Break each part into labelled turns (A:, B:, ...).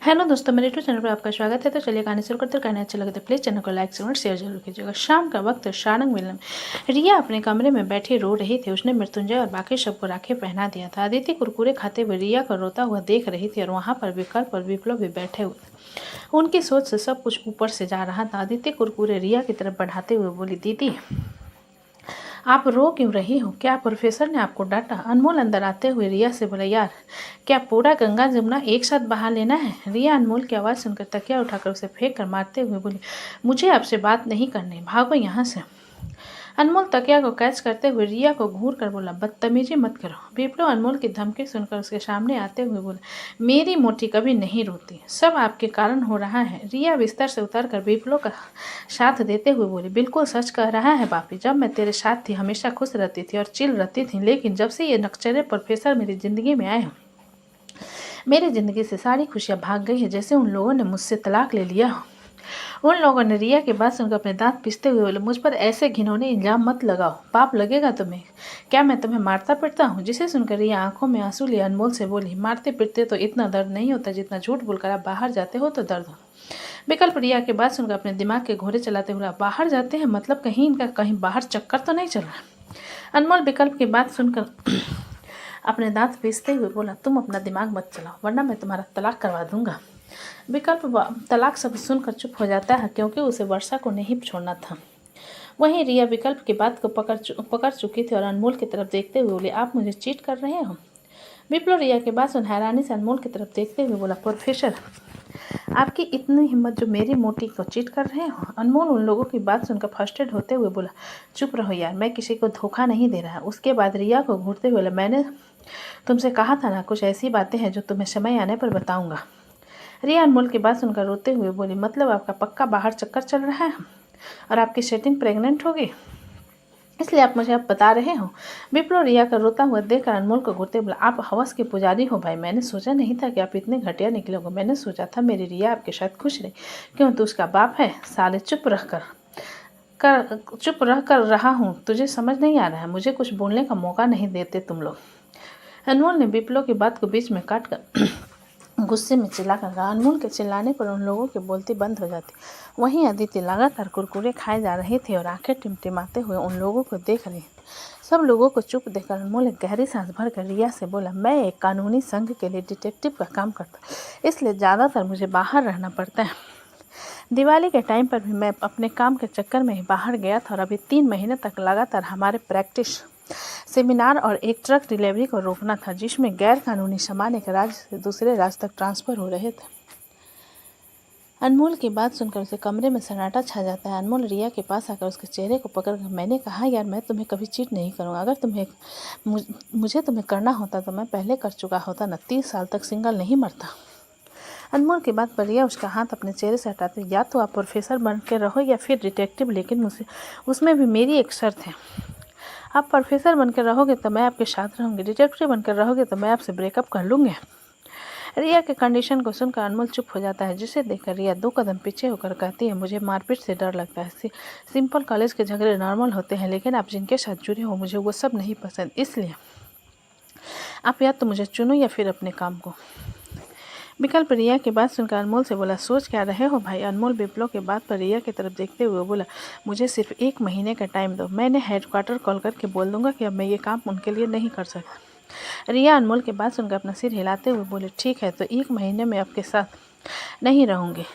A: Hello दोस्तों, मेरे YouTube channel पर आपका स्वागत है। तो चलिए कहानी शुरू करते हैं। कहानी अच्छा लगे तो प्लीज़ चैनल को लाइक शेयर जरूर कीजिएगा। शाम का वक्त शारंग मिलन रिया अपने कमरे में बैठी रो रही थी। उसने मृत्युंजय और बाकी सबको राखी पहना दिया था। अदिति कुरकुरे खाते हुए रिया को रोता हुआ देख रही थी और वहाँ पर विकल्प और विप्लव भी बैठे हुए थे। उनकी सोच से सब कुछ ऊपर से जा रहा था। अदिति कुरकुरे रिया की तरफ बढ़ाते हुए बोली, दीदी आप रो क्यों रही हो? क्या प्रोफेसर ने आपको डांटा? अनमोल अंदर आते हुए रिया से बोला, यार क्या पूरा गंगा जमुना एक साथ बहा लेना है? रिया अनमोल की आवाज़ सुनकर तकिया उठाकर उसे फेंक कर मारते हुए बोली, मुझे आपसे बात नहीं करनी, भागो यहाँ से। अनमोल तकिया को कैच करते हुए रिया को घूर कर बोला, बदतमीजी मत करो। विप्लव अनमोल की धमकी सुनकर उसके सामने आते हुए बोला, मेरी मोटी कभी नहीं रोती, सब आपके कारण हो रहा है। रिया बिस्तर से उतरकर विप्लव का साथ देते हुए बोली, बिल्कुल सच कह रहा है बापी, जब मैं तेरे साथ थी हमेशा खुश रहती थी और चिल रहती थी, लेकिन जब से ये नक्चरे प्रोफेसर मेरी ज़िंदगी में आए हैं, मेरी ज़िंदगी से सारी खुशियाँ भाग गई है, जैसे उन लोगों ने मुझसे तलाक ले लिया हो। उन लोगों ने रिया की बात सुनकर अपने दांत पीसते हुए बोले, मुझ पर ऐसे घिनौने इल्जाम मत लगाओ, पाप लगेगा तुम्हें। क्या मैं तुम्हें मारता पिटता हूँ? जिसे सुनकर रिया आंखों में आंसू लिए अनमोल से बोली, मारते पिटते तो इतना दर्द नहीं होता जितना झूठ बोलकर आप बाहर जाते हो तो दर्द हो। विकल्प रिया के बात सुनकर अपने दिमाग के घोड़े चलाते हुए, बाहर जाते हैं मतलब कहीं इनका कहीं बाहर चक्कर तो नहीं चल रहा? अनमोल विकल्प की बात सुनकर अपने दांत पीसते हुए बोला, तुम अपना दिमाग मत चलाओ वरना मैं तुम्हारा तलाक करवा दूंगा। विकल्प तलाक सब सुनकर चुप हो जाता है, क्योंकि उसे वर्षा को नहीं छोड़ना था। वहीं रिया विकल्प की बात को पकड़ चुकी थी और अनमोल की तरफ देखते हुए बोली, आप मुझे चीट कर रहे हो? विप्लव रिया के बात सुन हैरानी से अनमोल की तरफ देखते हुए बोला, प्रोफेसर आपकी इतनी हिम्मत जो मेरी मोटी को चीट कर रहे हो? अनमोल उन लोगों की बात सुनकर फ्रस्ट्रेट होते हुए बोला, चुप रहो यार, मैं किसी को धोखा नहीं दे रहा। उसके बाद रिया को घूरते हुए बोला, मैंने तुमसे कहा था ना, कुछ ऐसी बातें हैं जो तुम्हें समय आने पर बताऊंगा। रिया अनमोल की बात सुनकर रोते हुए बोली, मतलब आपका पक्का बाहर चक्कर चल रहा है और आपकी सेटिंग प्रेग्नेंट होगी, इसलिए आप मुझे अब बता रहे हो? विप्लव रिया का रोता हुआ देखकर अनमोल को घूरते बोला, आप हवस के पुजारी हो भाई, मैंने सोचा नहीं था कि आप इतने घटिया निकलोगे। मैंने सोचा था मेरी रिया आपके साथ खुश रहे, क्यों तू उसका बाप है? साले चुप रह कर रहा हूँ, तुझे समझ नहीं आ रहा है? मुझे कुछ बोलने का मौका नहीं देते तुम लोग। अनमोल ने विप्लव की बात को बीच में काट कर गुस्से में चिल्लाकर कहा। अनमोल के चिल्लाने पर उन लोगों की बोलती बंद हो जाती। वहीं अदिति लगातार कुरकुरे खाए जा रही थी और आंखें टिमटिमाते हुए उन लोगों को देख रही। सब लोगों को चुप देखकर अनमोल एक गहरी सांस भरकर रिया से बोला, मैं एक कानूनी संघ के लिए डिटेक्टिव का काम करता, इसलिए ज़्यादातर मुझे बाहर रहना पड़ता है। दिवाली के टाइम पर भी मैं अपने काम के चक्कर में ही बाहर गया था और अभी 3 महीने तक लगातार हमारे प्रैक्टिस सेमिनार और एक ट्रक डिलीवरी को रोकना था, जिसमें गैर कानूनी सामान एक राज्य से दूसरे राज्य तक ट्रांसफ़र हो रहे थे। अनमोल की बात सुनकर उसे कमरे में सन्नाटा छा जाता है। अनमोल रिया के पास आकर उसके चेहरे को पकड़कर, मैंने कहा यार, मैं तुम्हें कभी चीट नहीं करूँगा। अगर मुझे तुम्हें करना होता तो मैं पहले कर चुका होता ना। 30 साल तक सिंगल नहीं मरता। अनमोल की बात पर रिया उसका हाथ अपने चेहरे से हटाते, या तो आप प्रोफेसर बन के रहो या फिर डिटेक्टिव, लेकिन मुझे उसमें भी मेरी एक शर्त है। आप प्रोफेसर बनकर रहोगे तो मैं आपके साथ रहूँगी, डिटेक्टिव बनकर रहोगे तो मैं आपसे ब्रेकअप कर लूँगी। रिया के कंडीशन को सुनकर अनमोल चुप हो जाता है, जिसे देखकर रिया 2 कदम पीछे होकर कहती है, मुझे मारपीट से डर लगता है। सिंपल कॉलेज के झगड़े नॉर्मल होते हैं, लेकिन आप जिनके साथ जुड़े हो मुझे वो सब नहीं पसंद, इसलिए आप या तो मुझे चुनो या फिर अपने काम को। विकल्प रिया की बात सुनकर अनमोल से बोला, सोच क्या रहे हो भाई? अनमोल विप्लव के बात पर रिया की तरफ देखते हुए बोला, मुझे सिर्फ 1 महीने का टाइम दो, मैंने हेडक्वार्टर कॉल करके बोल दूंगा कि अब मैं ये काम उनके लिए नहीं कर सकता। रिया अनमोल की बात सुनकर अपना सिर हिलाते हुए बोले, ठीक है, तो 1 महीने में आपके साथ नहीं रहूँगी।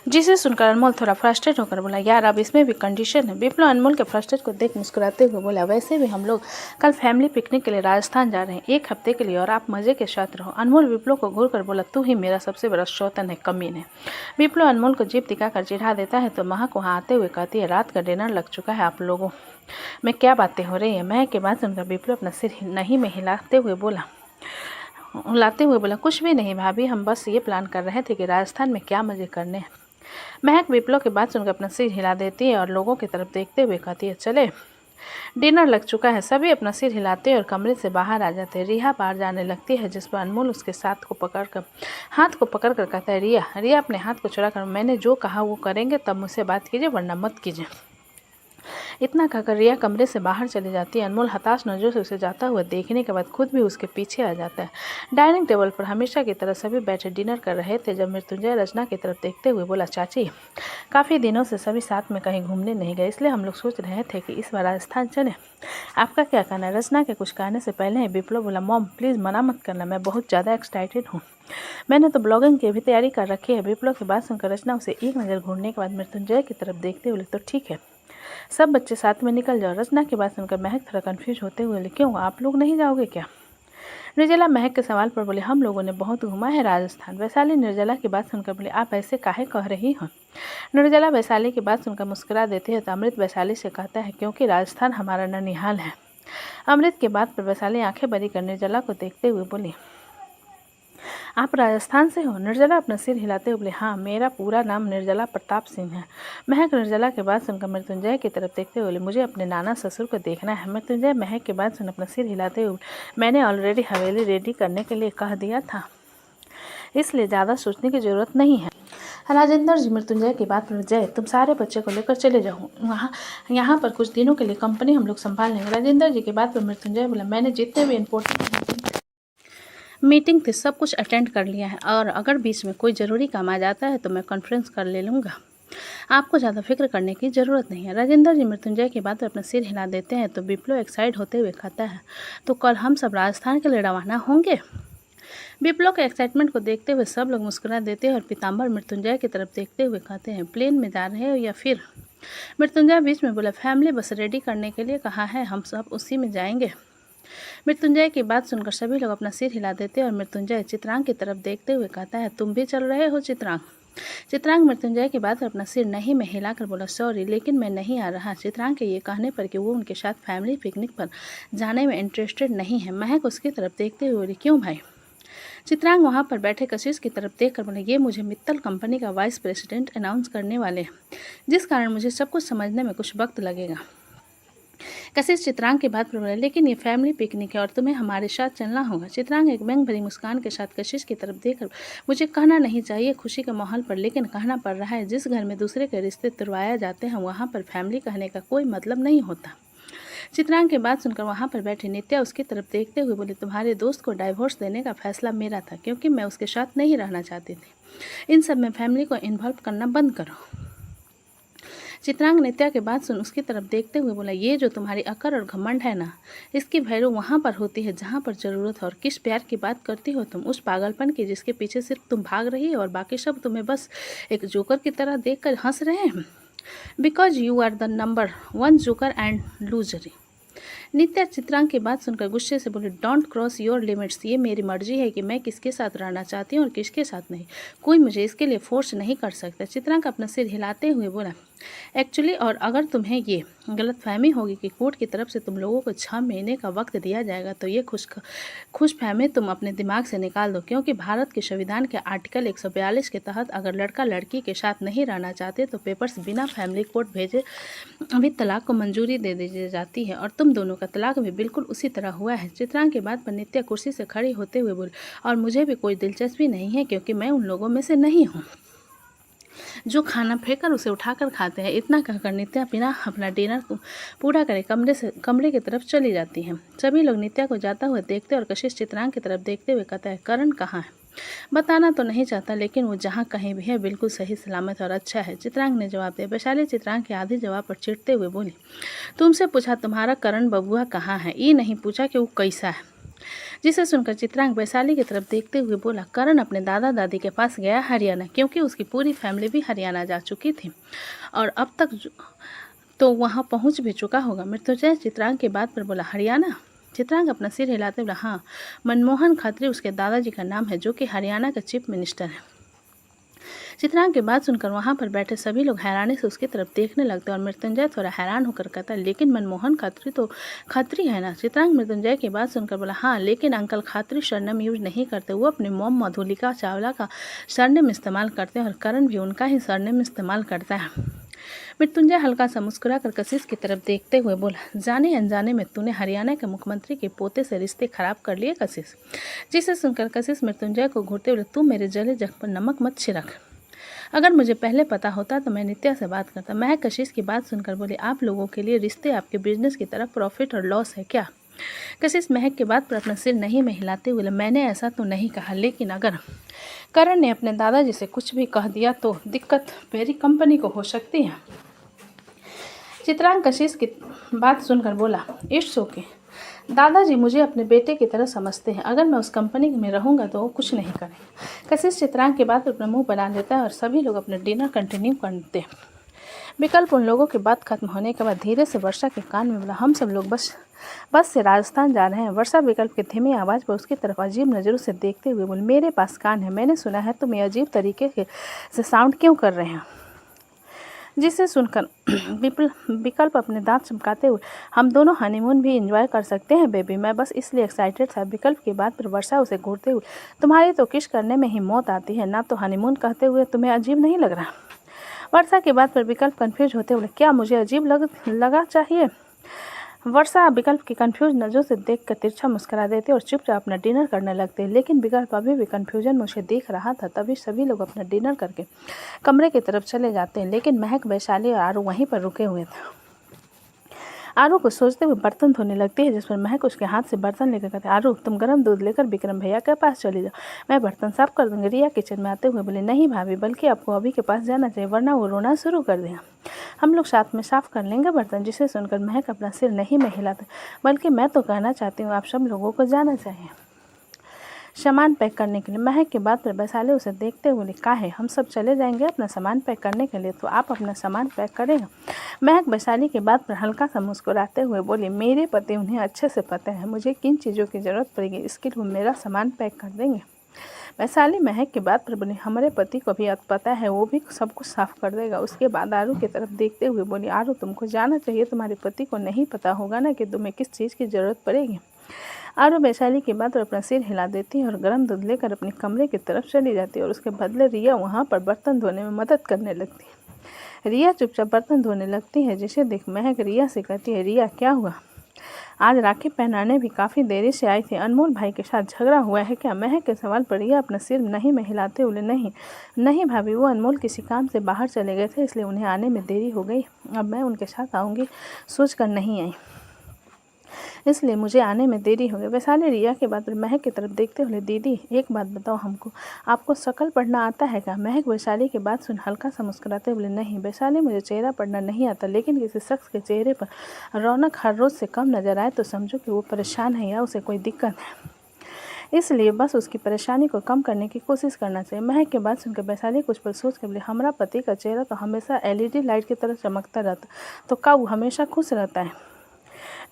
A: जिसे सुनकर अनमोल थोड़ा फ्रस्ट्रेट होकर बोला, यार अब इसमें भी कंडीशन है? विप्लव अनमोल के फ्रस्ट्रेट को देख मुस्कुराते हुए बोला, वैसे भी हम लोग कल फैमिली पिकनिक के लिए राजस्थान जा रहे हैं 1 हफ्ते के लिए, और आप मज़े के साथ रहो। अनमोल विप्लव को घूर कर बोला, तू ही मेरा सबसे बड़ा शौतन है, कमीन है। विप्लव अनमोल को जीप दिखाकर चिढ़ा देता है तो महक वहाँ आते हुए कहती है, रात का डिनर लग चुका है, आप लोगों में क्या बातें हो रही है? महक के बात सुनकर विप्लव अपना सिर नहीं में हिलाते हुए बोला, कुछ भी नहीं भाभी, हम बस ये प्लान कर रहे थे कि राजस्थान में क्या मज़े करने हैं। महक विप्लव की बात सुनकर अपना सिर हिला देती है और लोगों की तरफ देखते हुए कहती है, चले डिनर लग चुका है। सभी अपना सिर हिलाते और कमरे से बाहर आ जाते हैं। रिया बाहर जाने लगती है, जिस पर अनमोल उसके हाथ को पकड़कर कहता है, रिया अपने हाथ को छुड़ाकर, मैंने जो कहा वो करेंगे तब मुझसे बात कीजिए वरना मत कीजिए। इतना कहकर रिया कमरे से बाहर चली जाती है। अनमोल हताश नजरों से उसे जाता हुआ देखने के बाद खुद भी उसके पीछे आ जाता है। डाइनिंग टेबल पर हमेशा की तरह सभी बैठे डिनर कर रहे थे जब मृत्युंजय रचना की तरफ देखते हुए बोला, चाची काफ़ी दिनों से सभी साथ में कहीं घूमने नहीं गए, इसलिए हम लोग सोच रहे थे कि इस बार राजस्थान चलें। आपका क्या कहना है? रचना के कुछ कहने से पहले ही विप्लव बोला, मॉम प्लीज़ मना मत करना, मैं बहुत ज़्यादा एक्साइटेड हूँ, मैंने तो ब्लॉगिंग की भी तैयारी कर रखी है। विप्लव की बात सुनकर रचना उसे एक नज़र घूरने के बाद मृत्युंजय की तरफ देखते हुए, तो ठीक है सब बच्चे साथ में निकल जाओ। रचना की बात सुनकर महक थोड़ा कंफ्यूज होते हुए बोले, क्यों आप लोग नहीं जाओगे क्या? निर्जला महक के सवाल पर बोले, हम लोगों ने बहुत घूमा है राजस्थान। वैशाली निर्जला की बात सुनकर बोले, आप ऐसे काहे कह रही हो? निर्जला वैशाली की बात सुनकर मुस्कुरा देती है तो अमृत वैशाली से कहता है, क्योंकि राजस्थान हमारा ननिहाल है। अमृत की बात पर वैशाली आंखें बड़ी कर निर्जला को देखते हुए बोली, आप राजस्थान से हो? निर्जला अपना सिर हिलाते हुए बोले, हाँ मेरा पूरा नाम निर्जला प्रताप सिंह है। महक निर्जला के बाद सुनकर मृत्युंजय की तरफ देखते हुए बोले, मुझे अपने नाना ससुर को देखना है। मृत्युंजय महक के बाद सुन अपना सिर हिलाते हुए, मैंने ऑलरेडी हवेली रेडी करने के लिए कह दिया था, इसलिए ज़्यादा सोचने की ज़रूरत नहीं है। राजेंद्र जी मृत्युंजय की बात पर, जय तुम सारे बच्चे को लेकर चले जाओ, यहाँ पर कुछ दिनों के लिए कंपनी हम लोग संभाल लेंगे। राजेंद्र जी की बात पर मृत्युंजय बोला, मैंने जितने भी इम्पोर्टेंट मीटिंग थे सब कुछ अटेंड कर लिया है, और अगर बीच में कोई ज़रूरी काम आ जाता है तो मैं कॉन्फ्रेंस कर ले लूँगा, आपको ज़्यादा फिक्र करने की ज़रूरत नहीं है। राजेंद्र जी मृत्युंजय की बात पर अपना सिर हिला देते हैं तो विप्लव एक्साइट होते हुए कहता है, तो कल हम सब राजस्थान के लिए रवाना होंगे? विप्लव के एक्साइटमेंट को देखते हुए सब लोग मुस्कुरा देते हैं और पीताम्बर मृत्युंजय की तरफ देखते हुए कहते हैं, प्लेन में जा रहे हो या फिर? मृत्युंजय बीच में बोला, फैमिली बस रेडी करने के लिए कहा है, हम सब उसी में जाएंगे। मृत्युंजय की बात सुनकर सभी लोग अपना सिर हिला देते हैं और मृत्युंजय चित्रांग की तरफ देखते हुए कहता है, तुम भी चल रहे हो चित्रांग? चित्रांग मृत्युंजय की बात पर अपना सिर नहीं में हिलाकर बोला, सॉरी लेकिन मैं नहीं आ रहा। चित्रांग के ये कहने पर कि वो उनके साथ फैमिली पिकनिक पर जाने में इंटरेस्टेड नहीं है। महक उसकी तरफ देखते हुए बोली, क्यों भाई? चित्रांग वहाँ पर बैठे कशिश की तरफ देखकर बोले, ये मुझे मित्तल कंपनी का वाइस प्रेसिडेंट अनाउंस करने वाले हैं, जिस कारण मुझे सब कुछ समझने में कुछ वक्त लगेगा। कशिश चित्रांग की बात पर बोले, लेकिन ये फैमिली पिकनिक है और तुम्हें हमारे साथ चलना होगा। चित्रांग एक व्यंग भरी मुस्कान के साथ कशिश की तरफ देखकर, मुझे कहना नहीं चाहिए खुशी के माहौल पर, लेकिन कहना पड़ रहा है, जिस घर में दूसरे के रिश्ते तुड़वाए जाते हैं वहाँ पर फैमिली कहने का कोई मतलब नहीं होता। चित्रांग की बात सुनकर वहाँ पर बैठी नित्या उसकी तरफ देखते हुए बोली, तुम्हारे दोस्त को डाइवोर्स देने का फैसला मेरा था, क्योंकि मैं उसके साथ नहीं रहना चाहती थी। इन सब में फैमिली को इन्वॉल्व करना बंद करो। चित्रांग नित्या के बात सुन उसकी तरफ देखते हुए बोला, ये जो तुम्हारी अकड़ और घमंड है ना, इसकी वैल्यू वहाँ पर होती है जहाँ पर ज़रूरत है। और किस प्यार की बात करती हो तुम? उस पागलपन की जिसके पीछे सिर्फ तुम भाग रही हो और बाकी सब तुम्हें बस एक जोकर की तरह देख कर हंस रहे हैं, because you are the number 1 joker and loser. Nitya Chitrang की बात सुनकर गुस्से से बोली, डोंट क्रॉस योर लिमिट्स, ये मेरी मर्जी है कि मैं किसके साथ रहना चाहती हूँ और किसके साथ नहीं, कोई मुझे इसके लिए फोर्स नहीं कर सकता। चित्रांग अपना सिर हिलाते हुए बोला, एक्चुअली और अगर तुम्हें ये गलतफहमी होगी कि कोर्ट की तरफ से तुम लोगों को 6 महीने का वक्त दिया जाएगा, तो ये खुशफहमी तुम अपने दिमाग से निकाल दो, क्योंकि भारत के संविधान के आर्टिकल 142 के तहत अगर लड़का लड़की के साथ नहीं रहना चाहते तो पेपर्स बिना फैमिली कोर्ट भेजे अभी तलाक को मंजूरी दे दी जाती है, और तुम दोनों का तलाक भी बिल्कुल उसी तरह हुआ है। चित्रांग की बात पर नित्या कुर्सी से खड़ी होते हुए बोली, और मुझे भी कोई दिलचस्पी नहीं है, क्योंकि मैं उन लोगों में से नहीं हूँ जो खाना फेंककर उसे उठाकर खाते हैं। इतना कहकर नित्या बिना अपना डिनर को पूरा करे कमरे की तरफ चली जाती हैं। सभी लोग नित्या को जाता हुआ देखते और कशिश चित्रांग की तरफ देखते हुए कहता है, करण कहाँ है? बताना तो नहीं चाहता, लेकिन वो जहाँ कहीं भी है बिल्कुल सही सलामत और अच्छा है, चित्रांग ने जवाब दिया। वैशाली चित्रांग के आधे जवाब पर चिढ़ते हुए बोली, तुमसे पूछा तुम्हारा करण बबुआ कहाँ है, ये नहीं पूछा कि वो कैसा है। जिसे सुनकर चित्रांग वैशाली की तरफ देखते हुए बोला, करण अपने दादा दादी के पास गया हरियाणा, क्योंकि उसकी पूरी फैमिली भी हरियाणा जा चुकी थी और अब तक तो वहाँ पहुँच भी चुका होगा। मृत्युंजय चित्रांग की बात पर बोला, हरियाणा? चित्रांग अपना सिर हिलाते बोला, हाँ, मनमोहन खत्री उसके दादाजी का नाम है, जो कि हरियाणा का चीफ मिनिस्टर है। चित्रांग की बात सुनकर वहाँ पर बैठे सभी लोग हैरानी से उसकी तरफ देखने लगते और मृत्युंजय थोड़ा हैरान होकर कहता, लेकिन मनमोहन खत्री तो खत्री है ना? चित्रांग मृत्युंजय की बात सुनकर बोला, हाँ, लेकिन अंकल खत्री सरनेम यूज नहीं करते, वो अपनी मॉम मधुलिका चावला का सरनेम इस्तेमाल करते हैं और करण भी उनका ही सरनेम इस्तेमाल करता है। मृत्युंजय हल्का सा मुस्कुरा कर कशिश की तरफ देखते हुए बोला, जाने अनजाने में तूने हरियाणा के मुख्यमंत्री के पोते से रिश्ते खराब कर लिए कशिश। जिसे सुनकर कशिश मृत्युंजय को घूरते हुए, तू मेरे जले जग पर नमक मत छिड़क। अगर मुझे पहले पता होता तो मैं नित्या से बात करता। महक कशिश की बात सुनकर बोली, आप लोगों के लिए रिश्ते आपके बिजनेस की तरह प्रॉफिट और लॉस है क्या? कशिश महक के बात पर अपना सिर नहीं में हिलाते हुए, मैंने ऐसा तो नहीं कहा, लेकिन अगर करण ने अपने दादाजी से कुछ भी कह दिया तो दिक्कत मेरी कंपनी को हो सकती है। चित्रांग कशिश की बात सुनकर बोला, इट्स ओके, दादाजी मुझे अपने बेटे की तरह समझते हैं, अगर मैं उस कंपनी में रहूंगा तो वो कुछ नहीं करें। कशिश चित्रांग के बाद अपना मुंह बना लेता है और सभी लोग अपना डिनर कंटिन्यू करते हैं। विकल्प उन लोगों की बात खत्म होने के बाद धीरे से वर्षा के कान में बोला, हम सब लोग बस से राजस्थान जा रहे हैं। वर्षा विकल्प की धीमी आवाज़ पर उसकी तरफ अजीब नज़रों से देखते हुए बोली, मेरे पास कान है, मैंने सुना है तुम ये अजीब तरीके से साउंड क्यों कर रहे हैं? जिसे सुनकर विकल्प अपने दांत चमकाते हुए, हम दोनों हनीमून भी एंजॉय कर सकते हैं बेबी, मैं बस इसलिए एक्साइटेड था। विकल्प की बात पर वर्षा उसे घूरते हुए, तुम्हारी तो किस करने में ही मौत आती है, ना तो हनीमून कहते हुए तुम्हें अजीब नहीं लग रहा? वर्षा की बात पर विकल्प कन्फ्यूज होते हुए, क्या मुझे अजीब लगा चाहिए? वर्षा विकल्प की कंफ्यूज नज़रों से देखकर तिरछा मुस्कुरा देती और चुपचाप अपना डिनर करने लगते, लेकिन विकल्प अभी भी कन्फ्यूजन में उसे देख रहा था। तभी सभी लोग अपना डिनर करके कमरे की तरफ चले जाते हैं, लेकिन महक, वैशाली और आरू वहीं पर रुके हुए थे। आरू को सोचते हुए बर्तन धोने लगती है, जिस पर महक उसके हाथ से बर्तन लेकर कहते, आरू तुम गर्म दूध लेकर विक्रम भैया के पास चली जाओ, मैं बर्तन साफ कर दूंगी। रिया किचन में आते हुए बोले, नहीं भाभी, बल्कि आपको अभी के पास जाना चाहिए, वरना वो रोना शुरू कर देगा। हम लोग साथ में साफ कर लेंगे बर्तन। जिसे सुनकर महक अपना सिर नहीं में हिलाते, बल्कि मैं तो कहना चाहती हूँ आप सब लोगों को जाना चाहिए सामान पैक करने के लिए। महक के बाद पर वैशाली उसे देखते हुए लिखा है, हम सब चले जाएंगे अपना सामान पैक करने के लिए, तो आप अपना सामान पैक करेगा। महक वैशाली के बात पर हल्का सा मुस्कुराते हुए बोली, मेरे पति, उन्हें अच्छे से पता है मुझे किन चीज़ों की ज़रूरत पड़ेगी, इसके लिए वो मेरा सामान पैक कर देंगे। वैशाली महक की बात पर बोली, हमारे पति को भी पता है, वो भी सब कुछ साफ कर देगा। उसके बाद आरू की तरफ देखते हुए बोली, आरू तुमको जाना चाहिए, तुम्हारे पति को नहीं पता होगा ना कि तुम्हें किस चीज़ की ज़रूरत पड़ेगी। आरू वैशाली की बात पर अपना सिर हिला देती है और गर्म दूध लेकर अपने कमरे की तरफ चली जाती है और उसके बदले रिया वहाँ पर बर्तन धोने में मदद करने लगती है। रिया चुपचाप बर्तन धोने लगती है, जिसे देख महक रिया से कहती है, रिया क्या हुआ? आज राखी पहनाने भी काफ़ी देरी से आई थी, अनमोल भाई के साथ झगड़ा हुआ है क्या? महक के सवाल पर रिया अपना सिर नहीं में हिलाते हुए, नहीं भाभी, वो अनमोल किसी काम से बाहर चले गए थे, इसलिए उन्हें आने में देरी हो गई। अब मैं उनके साथ आऊँगी सोच कर नहीं आई, इसलिए मुझे आने में देरी हो गई। वैशाली रिया के बाद महक की तरफ देखते हुए, दीदी एक बात बताओ हमको, आपको शक्ल पढ़ना आता है क्या? महक वैशाली की बात सुन हल्का सा मुस्कुराते हुए, नहीं वैशाली, मुझे चेहरा पढ़ना नहीं आता, लेकिन किसी शख्स के चेहरे पर रौनक हर रोज़ से कम नजर आए तो समझो कि वो परेशान है या उसे कोई दिक्कत है, इसलिए बस उसकी परेशानी को कम करने की कोशिश करना चाहिए। महक के बात सुनकर वैशाली कुछ पर सोच कर बोली, हमारा पति का चेहरा तो हमेशा LED लाइट की तरह चमकता रहता, तो क्या वो हमेशा खुश रहता है?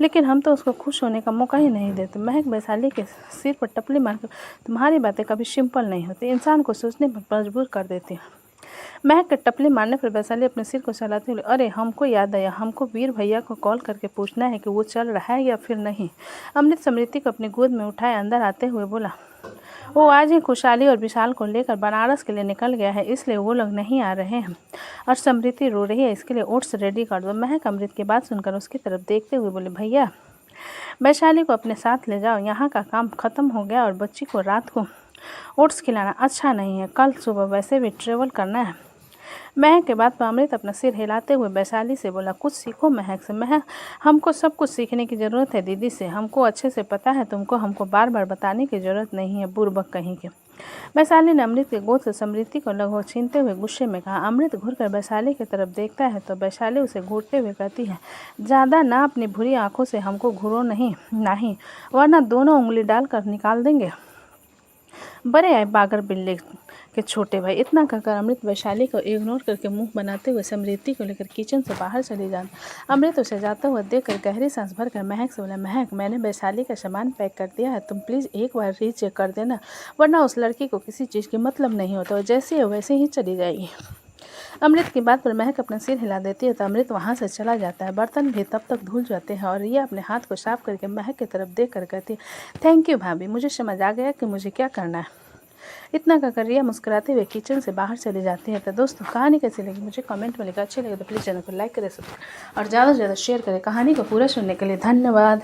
A: लेकिन हम तो उसको खुश होने का मौका ही नहीं देते। महक वैशाली के सिर पर टपली मारकर, तुम्हारी बातें कभी सिंपल नहीं होती, इंसान को सोचने पर मजबूर कर देती हैं। महक के टपली मारने पर वैशाली अपने सिर को चलाते हुए, अरे हमको याद आया, हमको वीर भैया को कॉल करके पूछना है कि वो चल रहा है या फिर नहीं। अमृत समृति को अपनी गोद में उठाए अंदर आते हुए बोला, वो आज ही खुशहाली और विशाल को लेकर बनारस के लिए निकल गया है, इसलिए वो लोग नहीं आ रहे हैं। और समृति रो रही है, इसके लिए ओट्स रेडी कर दो। महक अमृत की बात सुनकर उसकी तरफ देखते हुए बोले, भैया वैशाली को अपने साथ ले जाओ, यहाँ का काम ख़त्म हो गया और बच्ची को रात को ओट्स खिलाना अच्छा नहीं है, कल सुबह वैसे भी ट्रेवल करना है। महक के बाद पर अमृत अपना सिर हिलाते हुए वैशाली से बोला, कुछ सीखो महक से। महक, हमको सब कुछ सीखने की ज़रूरत है दीदी से, हमको अच्छे से पता है तुमको, हमको बार बार बताने की ज़रूरत नहीं है, बुर्बक कहीं के। वैशाली ने अमृत के गोद से समृति को लगभग छीनते हुए गुस्से में कहा। अमृत घूरकर वैशाली की तरफ देखता है तो वैशाली उसे घूरते हुए कहती है, ज़्यादा ना अपनी बुरी आंखों से हमको घूरो नहीं, वरना दोनों उंगली डालकर निकाल देंगे। बड़े आए बागर बिल्ले के छोटे भाई। इतना कहकर अमृत वैशाली को इग्नोर करके मुंह बनाते हुए समृति को लेकर किचन से बाहर चली जाती। अमृत उसे जाता हुआ देखकर गहरी सांस भरकर महक से बोला, महक मैंने वैशाली का सामान पैक कर दिया है, तुम प्लीज़ एक बार रीचेक कर देना, वरना उस लड़की को किसी चीज़ की मतलब नहीं होता, जैसे है वैसे ही चली जाएगी। अमृत की बात पर महक अपना सिर हिला देती है तो अमृत वहाँ से चला जाता है। बर्तन भी तब तक धुल जाते हैं और रिया अपने हाथ को साफ करके महक की तरफ देख कर कहती है, थैंक यू भाभी, मुझे समझ आ गया कि मुझे क्या करना है। इतना कहकर रिया मुस्कुराते हुए किचन से बाहर चली जाती है। तो दोस्तों कहानी कैसी लगी मुझे कमेंट में लिखा, अच्छी लगे तो प्लीज़ चैनल को लाइक करें और ज़्यादा से ज़्यादा शेयर करें। कहानी को पूरा सुनने के लिए धन्यवाद।